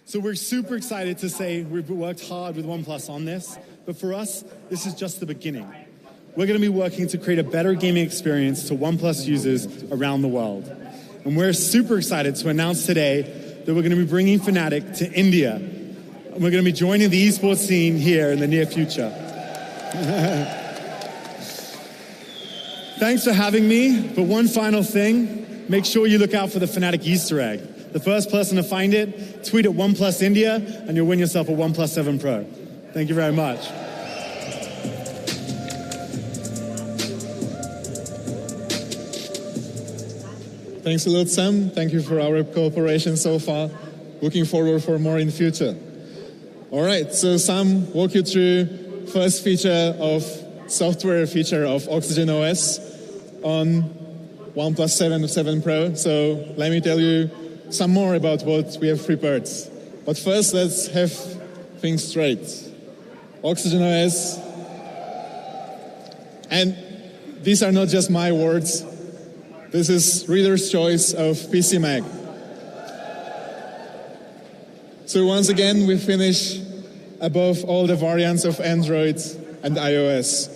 So we're super excited to say we've worked hard with OnePlus on this, but for us, this is just the beginning. We're going to be working to create a better gaming experience to OnePlus users around the world. And we're super excited to announce today that we're going to be bringing Fnatic to India. And we're going to be joining the esports scene here in the near future. Thanks for having me, but one final thing, make sure you look out for the Fnatic Easter egg. The first person to find it, tweet at OnePlus India, and you'll win yourself a OnePlus 7 Pro. Thank you very much. Thanks a lot, Sam. Thank you for our cooperation so far. Looking forward for more in future. All right, so Sam walked you through first software feature of Oxygen OS on OnePlus 7 Pro. So let me tell you some more about what we have prepared. But first, let's have things straight. Oxygen OS, and these are not just my words. This is reader's choice of PC Mag. So once again, we finish above all the variants of Android and iOS.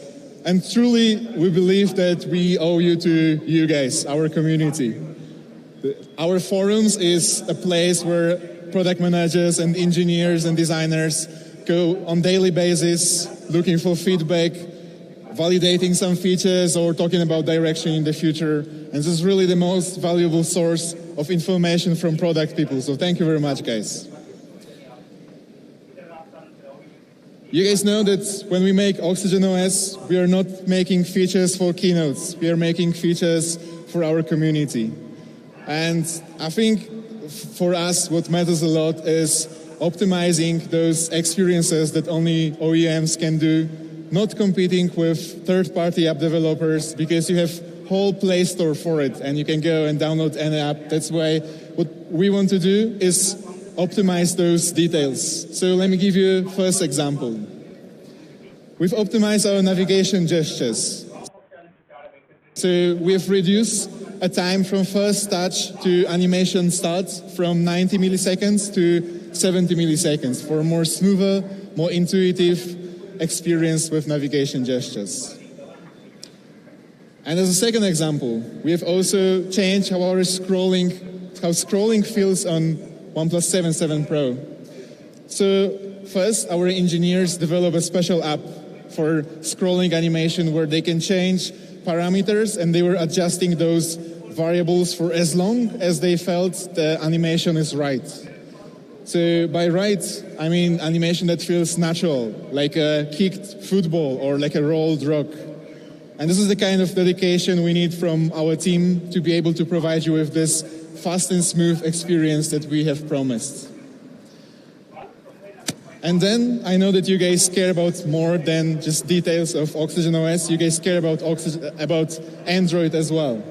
And truly, we believe that we owe you to you guys, our community. Our forums is a place where product managers and engineers and designers go on daily basis, looking for feedback, validating some features or talking about direction in the future. And this is really the most valuable source of information from product people. So thank you very much, guys. You guys know that when we make Oxygen OS, we are not making features for keynotes. We are making features for our community. And I think for us, what matters a lot is optimizing those experiences that only OEMs can do, not competing with third-party app developers, because you have whole Play Store for it, and you can go and download any app. That's why what we want to do is optimize those details. So let me give you a first example. We've optimized our navigation gestures. So we've reduced a time from first touch to animation start from 90 milliseconds to 70 milliseconds for a more smoother, more intuitive experience with navigation gestures. And as a second example, we have also changed how scrolling feels on OnePlus 7 Pro. So first, our engineers developed a special app for scrolling animation where they can change parameters, and they were adjusting those variables for as long as they felt the animation is right. So by right, I mean animation that feels natural, like a kicked football or like a rolled rock. And this is the kind of dedication we need from our team to be able to provide you with this fast and smooth experience that we have promised. And then I know that you guys care about more than just details of Oxygen OS. You guys care about Android as well.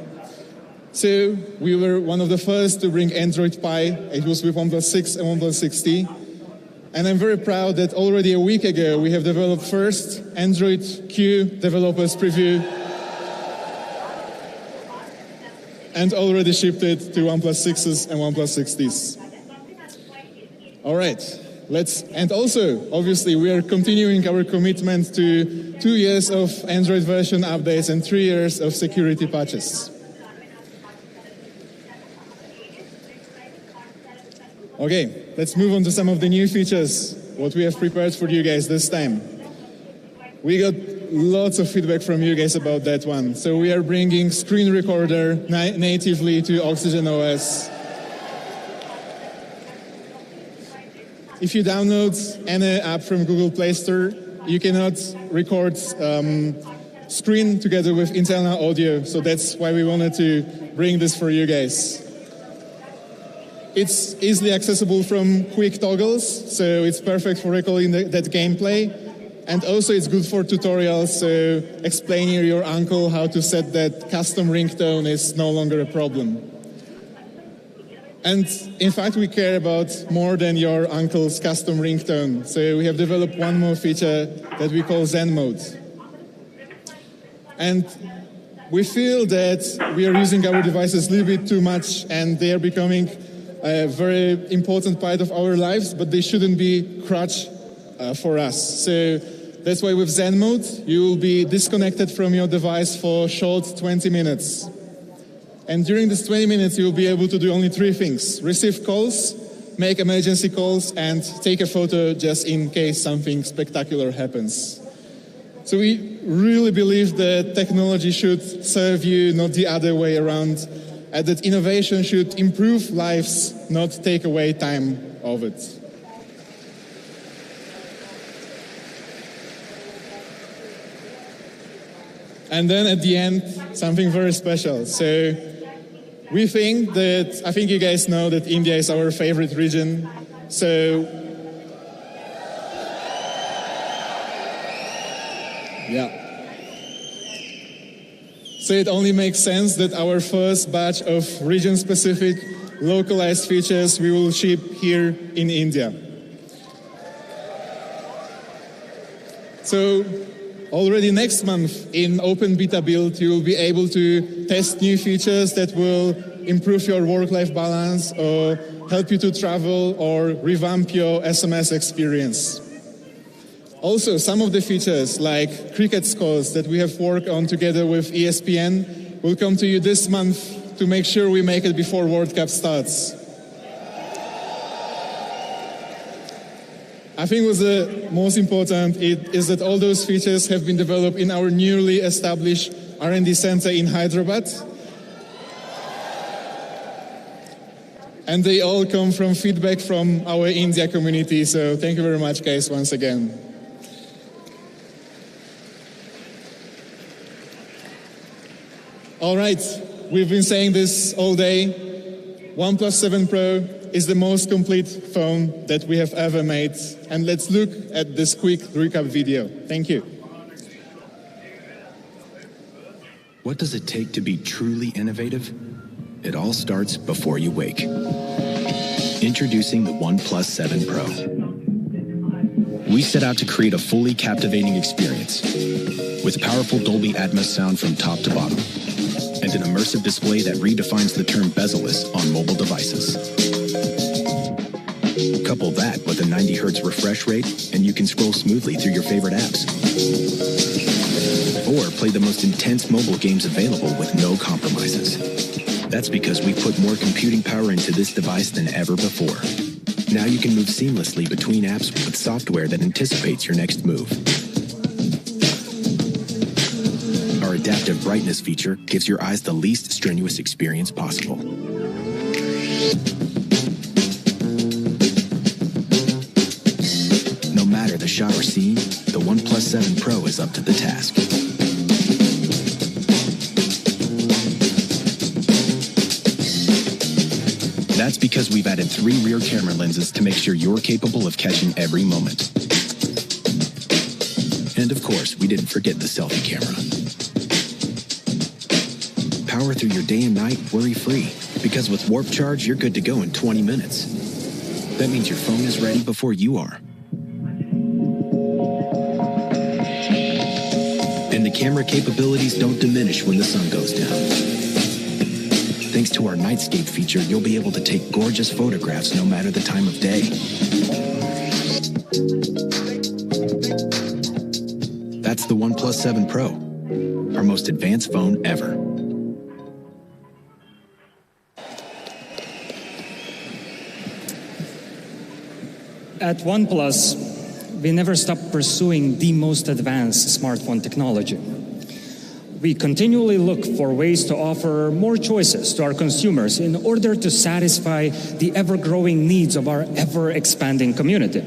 So we were one of the first to bring Android Pie. It was with OnePlus 6 and OnePlus 6T. And I'm very proud that already a week ago we have developed first Android Q developers preview and already shipped it to OnePlus 6s and OnePlus 6Ts. All right. And also, obviously, we are continuing our commitment to 2 years of Android version updates and 3 years of security patches. Okay, let's move on to some of the new features, what we have prepared for you guys this time. We got lots of feedback from you guys about that one. So we are bringing screen recorder natively to Oxygen OS. If you download any app from Google Play Store, you cannot record screen together with internal audio. So that's why we wanted to bring this for you guys. It's easily accessible from quick toggles, so it's perfect for recalling that gameplay. And also it's good for tutorials, so explaining your uncle how to set that custom ringtone is no longer a problem. And in fact, we care about more than your uncle's custom ringtone. So we have developed one more feature that we call Zen Mode. And we feel that we are using our devices a little bit too much, and they are becoming a very important part of our lives, but they shouldn't be crutch for us. So that's why with Zen Mode, you will be disconnected from your device for short 20 minutes. And during this 20 minutes, you will be able to do only 3 things: receive calls, make emergency calls, and take a photo just in case something spectacular happens. So we really believe that technology should serve you, not the other way around. That innovation should improve lives, not take away time of it. And then at the end, something very special. So we think that, I think you guys know that India is our favorite region. So, yeah. So it only makes sense that our first batch of region-specific localized features we will ship here in India. So already next month in Open Beta Build, you will be able to test new features that will improve your work-life balance or help you to travel or revamp your SMS experience. Also, some of the features like cricket scores that we have worked on together with ESPN will come to you this month to make sure we make it before World Cup starts. I think what's the most important is that all those features have been developed in our newly established R&D center in Hyderabad. And they all come from feedback from our India community. So thank you very much, guys, once again. All right, we've been saying this all day. OnePlus 7 Pro is the most complete phone that we have ever made. And let's look at this quick recap video. Thank you. What does it take to be truly innovative? It all starts before you wake. Introducing the OnePlus 7 Pro. We set out to create a fully captivating experience with powerful Dolby Atmos sound from top to bottom, and an immersive display that redefines the term bezel-less on mobile devices. Couple that with a 90 Hz refresh rate, and you can scroll smoothly through your favorite apps. Or play the most intense mobile games available with no compromises. That's because we put more computing power into this device than ever before. Now you can move seamlessly between apps with software that anticipates your next move. Our adaptive brightness feature gives your eyes the least strenuous experience possible. No matter the shot or scene, the OnePlus 7 Pro is up to the task. That's because we've added 3 rear camera lenses to make sure you're capable of catching every moment. And of course, we didn't forget the selfie camera. Power through your day and night worry-free, because with Warp Charge, you're good to go in 20 minutes. That means your phone is ready before you are. And the camera capabilities don't diminish when the sun goes down. Thanks to our Nightscape feature, you'll be able to take gorgeous photographs no matter the time of day. That's the OnePlus 7 Pro, our most advanced phone ever. At OnePlus, we never stop pursuing the most advanced smartphone technology. We continually look for ways to offer more choices to our consumers in order to satisfy the ever-growing needs of our ever-expanding community.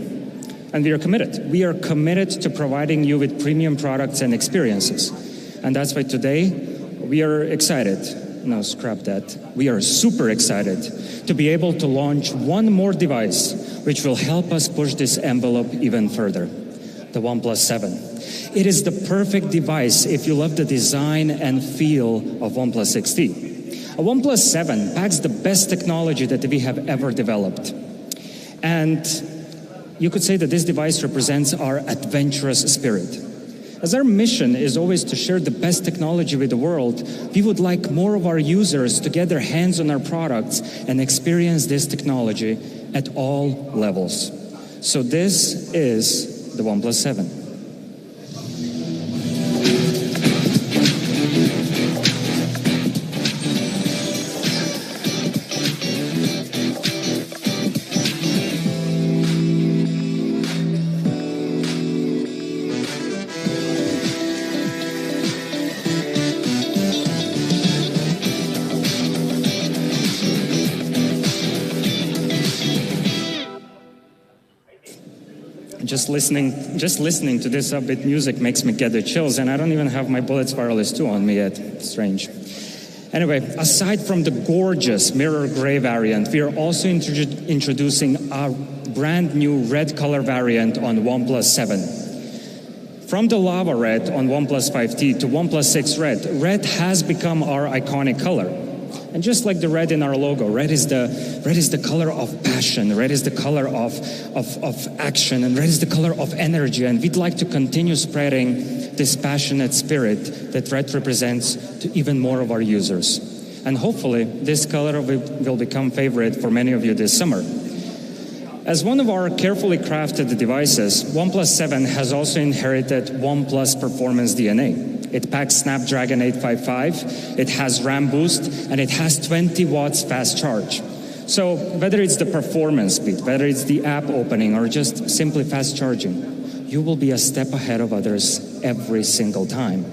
And we are committed. We are committed to providing you with premium products and experiences. And that's why today we are excited. No, scrap that. We are super excited to be able to launch one more device which will help us push this envelope even further, the OnePlus 7. It is the perfect device if you love the design and feel of OnePlus 6T. A OnePlus 7 packs the best technology that we have ever developed. And you could say that this device represents our adventurous spirit. As our mission is always to share the best technology with the world, we would like more of our users to get their hands on our products and experience this technology at all levels. So this is the OnePlus 7. Just listening to this upbeat music makes me get the chills, and I don't even have my Bullets Wireless 2 on me yet. Strange. Anyway, aside from the gorgeous mirror gray variant, we are also introducing a brand new red color variant on OnePlus 7. From the lava red on OnePlus 5T to OnePlus 6 red, red has become our iconic color. And just like the red in our logo, red is the color of passion, red is the color of action, and red is the color of energy. And we'd like to continue spreading this passionate spirit that red represents to even more of our users. And hopefully, this color will become favorite for many of you this summer. As one of our carefully crafted devices, OnePlus 7 has also inherited OnePlus performance DNA. It packs Snapdragon 855, it has RAM boost, and it has 20 watts fast charge. So whether it's the performance speed, whether it's the app opening, or just simply fast charging, you will be a step ahead of others every single time.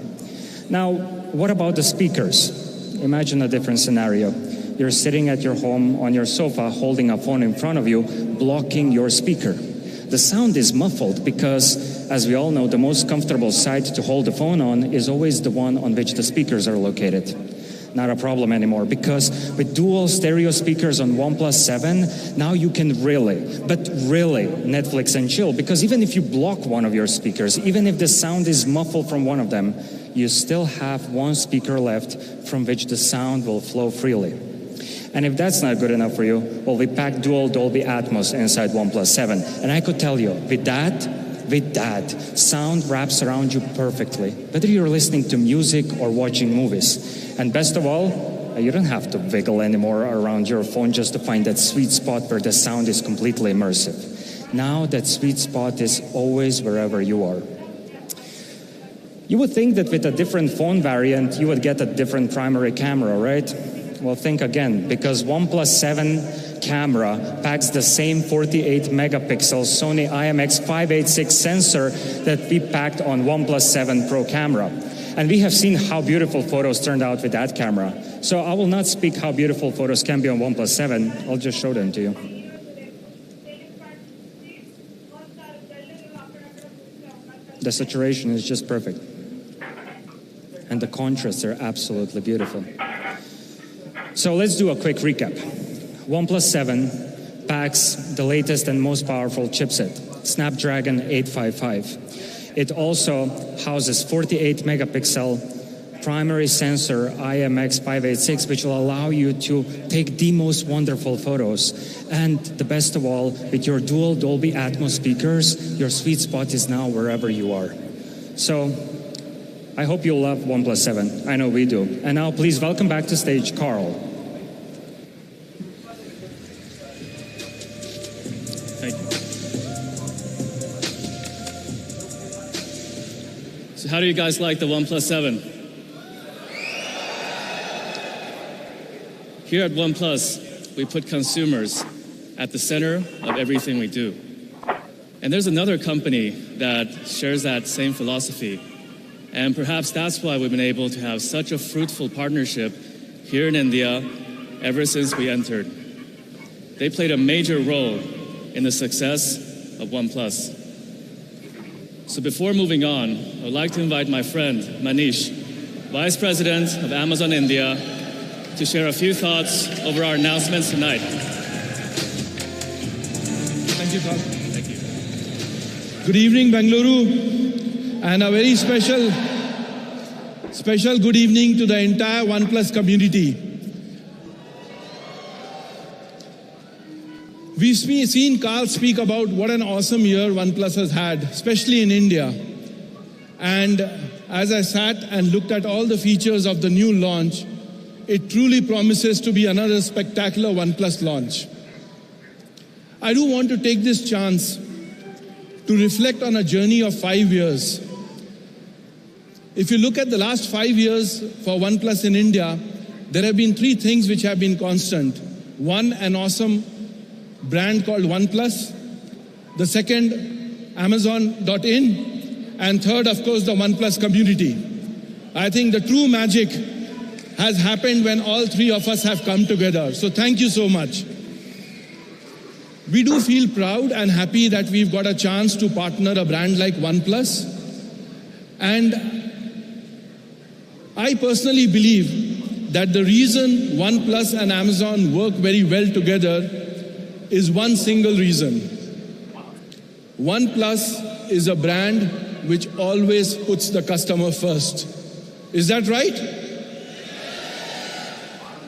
Now, what about the speakers? Imagine a different scenario. You're sitting at your home on your sofa holding a phone in front of you, blocking your speaker. The sound is muffled because, as we all know, the most comfortable side to hold the phone on is always the one on which the speakers are located. Not a problem anymore, because with dual stereo speakers on OnePlus 7, now you can really Netflix and chill, because even if you block one of your speakers, even if the sound is muffled from one of them, you still have one speaker left from which the sound will flow freely. And if that's not good enough for you, well, we pack dual Dolby Atmos inside OnePlus 7. And I could tell you, with that, with that, sound wraps around you perfectly, whether you're listening to music or watching movies. And best of all, you don't have to wiggle anymore around your phone just to find that sweet spot where the sound is completely immersive. Now that sweet spot is always wherever you are. You would think that with a different phone variant, you would get a different primary camera, right? Well, think again, because OnePlus 7 camera packs the same 48 megapixel Sony IMX586 sensor that we packed on OnePlus 7 Pro camera. And we have seen how beautiful photos turned out with that camera. So I will not speak how beautiful photos can be on OnePlus 7, I'll just show them to you. The saturation is just perfect. And the contrasts are absolutely beautiful. So let's do a quick recap. OnePlus 7 packs the latest and most powerful chipset, Snapdragon 855. It also houses 48 megapixel primary sensor IMX586, which will allow you to take the most wonderful photos. And the best of all, with your dual Dolby Atmos speakers, your sweet spot is now wherever you are. So I hope you'll love OnePlus 7. I know we do. And now please welcome back to stage Carl. Thank you. So how do you guys like the OnePlus 7? Here at OnePlus, we put consumers at the center of everything we do. And there's another company that shares that same philosophy. And perhaps that's why we've been able to have such a fruitful partnership here in India ever since we entered. They played a major role in the success of OnePlus. So before moving on, I would like to invite my friend, Manish, Vice President of Amazon India, to share a few thoughts over our announcements tonight. Thank you, Carl. Thank you. Good evening, Bengaluru, and a very special good evening to the entire OnePlus community. We've seen Carl speak about what an awesome year OnePlus has had, especially in India. And as I sat and looked at all the features of the new launch, it truly promises to be another spectacular OnePlus launch. I do want to take this chance to reflect on a journey of 5 years. If you look at the last 5 years for OnePlus in India, there have been 3 things which have been constant. One, an awesome brand called OnePlus. The second, Amazon.in. And third, of course, the OnePlus community. I think the true magic has happened when all 3 of us have come together. So thank you so much. We do feel proud and happy that we've got a chance to partner a brand like OnePlus. And I personally believe that the reason OnePlus and Amazon work very well together is one single reason. OnePlus is a brand which always puts the customer first. Is that right?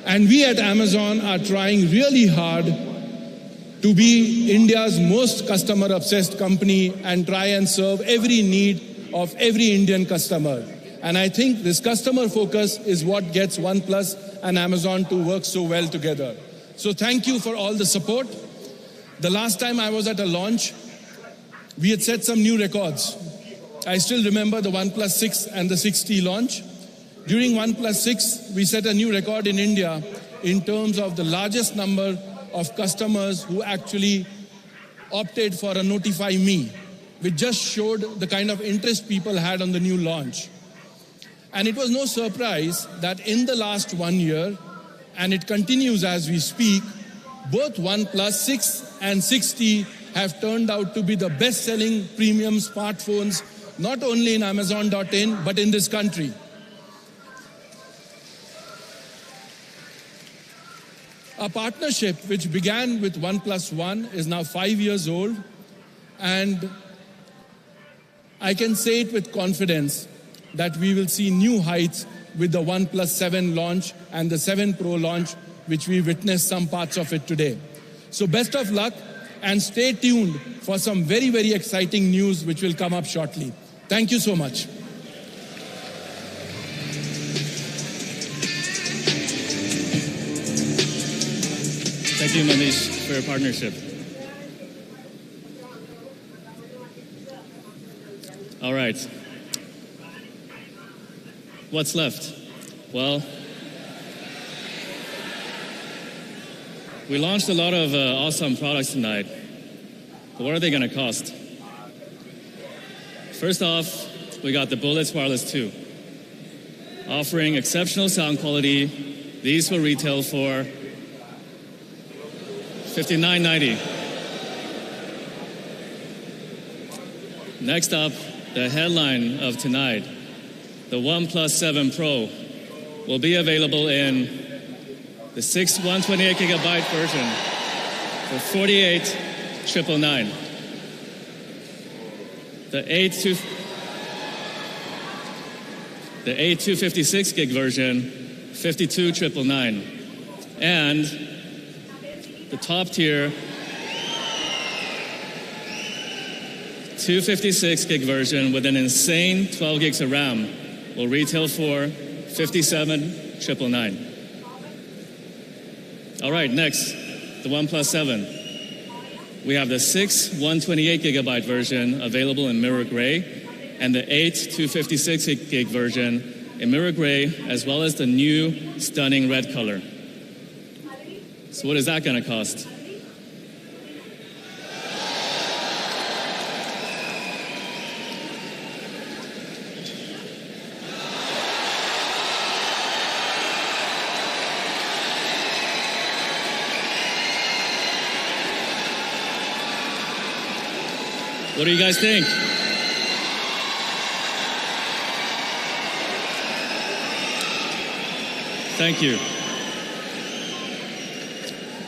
And we at Amazon are trying really hard to be India's most customer-obsessed company and try and serve every need of every Indian customer. And I think this customer focus is what gets OnePlus and Amazon to work so well together. So thank you for all the support. The last time I was at a launch, we had set some new records. I still remember the OnePlus 6 and the 6T launch. During OnePlus 6, we set a new record in India in terms of the largest number of customers who actually opted for a Notify Me, which just showed the kind of interest people had on the new launch. And it was no surprise that in the last 1 year, and it continues as we speak, both OnePlus 6 and 6T have turned out to be the best-selling premium smartphones, not only in Amazon.in, but in this country. A partnership which began with OnePlus One is now 5 years old, and I can say it with confidence that we will see new heights with the OnePlus 7 launch and the 7 Pro launch, which we witnessed some parts of it today. So best of luck. and stay tuned for some very, very exciting news which will come up shortly. Thank you so much. Thank you, Manish, for your partnership. All right. What's left? Well, we launched a lot of awesome products tonight, but what are they going to cost? First off, we got the Bullets Wireless 2. Offering exceptional sound quality, these will retail for $59.90. Next up, the headline of tonight, the OnePlus 7 Pro, will be available in the 128 gigabyte version for $48,999. The 256 gig version, $52,999. And the top tier 256 gig version with an insane 12 gigs of RAM will retail for $57,999. All right, next, the OnePlus 7. We have the 128 gigabyte version available in mirror gray and the 256 gig version in mirror gray, as well as the new stunning red color. So what is that going to cost? What do you guys think? Thank you.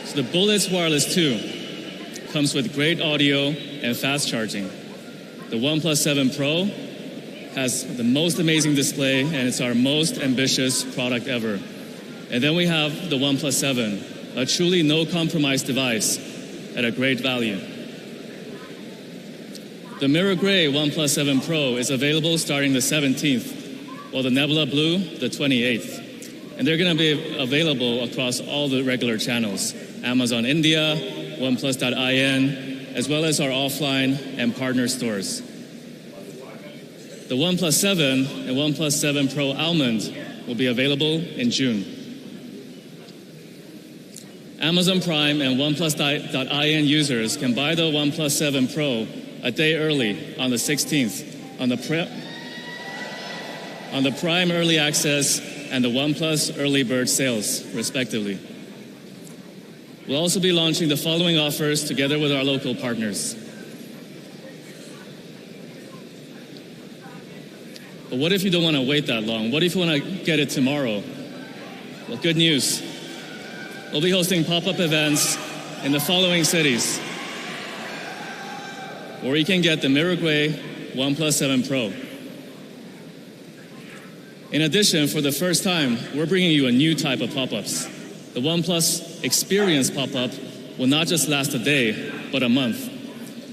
So the Bullets Wireless 2 comes with great audio and fast charging. The OnePlus 7 Pro has the most amazing display, and it's our most ambitious product ever. And then we have the OnePlus 7, a truly no-compromise device at a great value. The mirror gray OnePlus 7 Pro is available starting the 17th, while the Nebula Blue, the 28th. And they're going to be available across all the regular channels, Amazon India, OnePlus.in, as well as our offline and partner stores. The OnePlus 7 and OnePlus 7 Pro Almond will be available in June. Amazon Prime and OnePlus.in users can buy the OnePlus 7 Pro a day early on the 16th on the Prime Early Access and the OnePlus Early Bird sales, respectively. We'll also be launching the following offers together with our local partners. But what if you don't want to wait that long? What if you want to get it tomorrow? Well, good news. We'll be hosting pop-up events in the following cities, where you can get the mirror gray OnePlus 7 Pro. In addition, for the first time, we're bringing you a new type of pop-ups. The OnePlus Experience pop-up will not just last a day, but a month.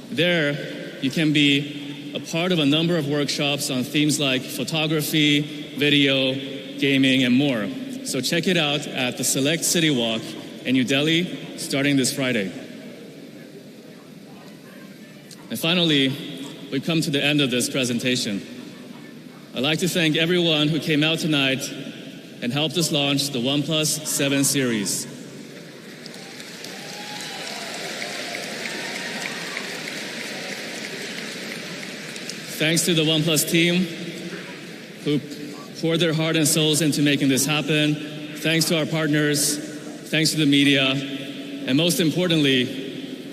There, you can be a part of a number of workshops on themes like photography, video, gaming, and more. So check it out at the Select City Walk in New Delhi, starting this Friday. And finally, we've come to the end of this presentation. I'd like to thank everyone who came out tonight and helped us launch the OnePlus 7 series. Thanks to the OnePlus team who poured their heart and souls into making this happen. Thanks to our partners. Thanks to the media. And most importantly,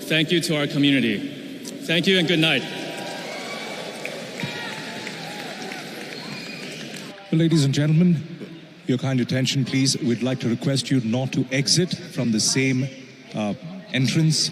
thank you to our community. Thank you and good night. Well, ladies and gentlemen, your kind attention, please. We'd like to request you not to exit from the same entrance.